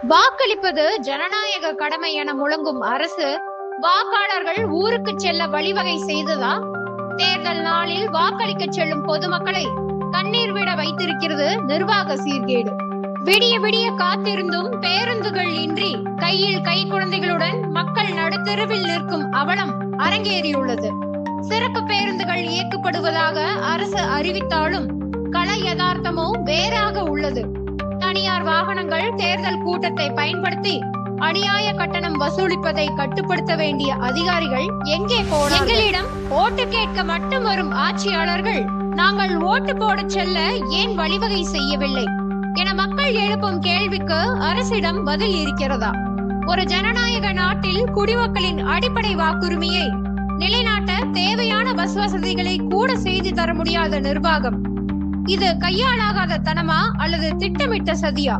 வாக்களிப்பது ஜனநாயக கடமை என முழங்கும் அரசு வாக்காளர்கள் ஊருக்கு செல்ல வழிவகை செய்ததா? தேர்தல் நாளில் வாக்களிக்க செல்லும் பொதுமக்களை கண்ணீர் விட வைத்திருக்கிறது நிர்வாக சீர்கேடு. விடிய விடிய காத்திருந்தும் பேருந்துகள் இன்றி கையில் கை குழந்தைகளுடன் மக்கள் நடுத்தெருவில் நிற்கும் அவலம் அரங்கேறியுள்ளது. சிறப்பு பேருந்துகள் இயக்கப்படுவதாக அரசு அறிவித்தாலும் கள யதார்த்தமோ வேறாக உள்ளது. தனியார் வாகனங்கள் தேர்தல் கூட்டத்தை பயன்படுத்தி அநியாய கட்டணம் வசூலிப்பதை கட்டுப்படுத்த வேண்டிய அதிகாரிகள் எங்கே போனார்கள்? எங்களிடம் ஓட்டு கேட்க மட்டும் வரும் ஆட்சியாளர்கள் நாங்கள் ஓட்டு போட செல்ல ஏன் வழிவகை செய்யவில்லை என மக்கள் எழுப்பும் கேள்விக்கு அரசிடம் பதில் இருக்கிறதா? ஒரு ஜனநாயக நாட்டில் குடிமக்களின் அடிப்படை வாக்குரிமையை நிலைநாட்ட தேவையான பஸ் வசதிகளை கூட செய்து தர முடியாத நிர்வாகம் இது கையாளாகாத தனமா அல்லது திட்டமிட்ட சதியா?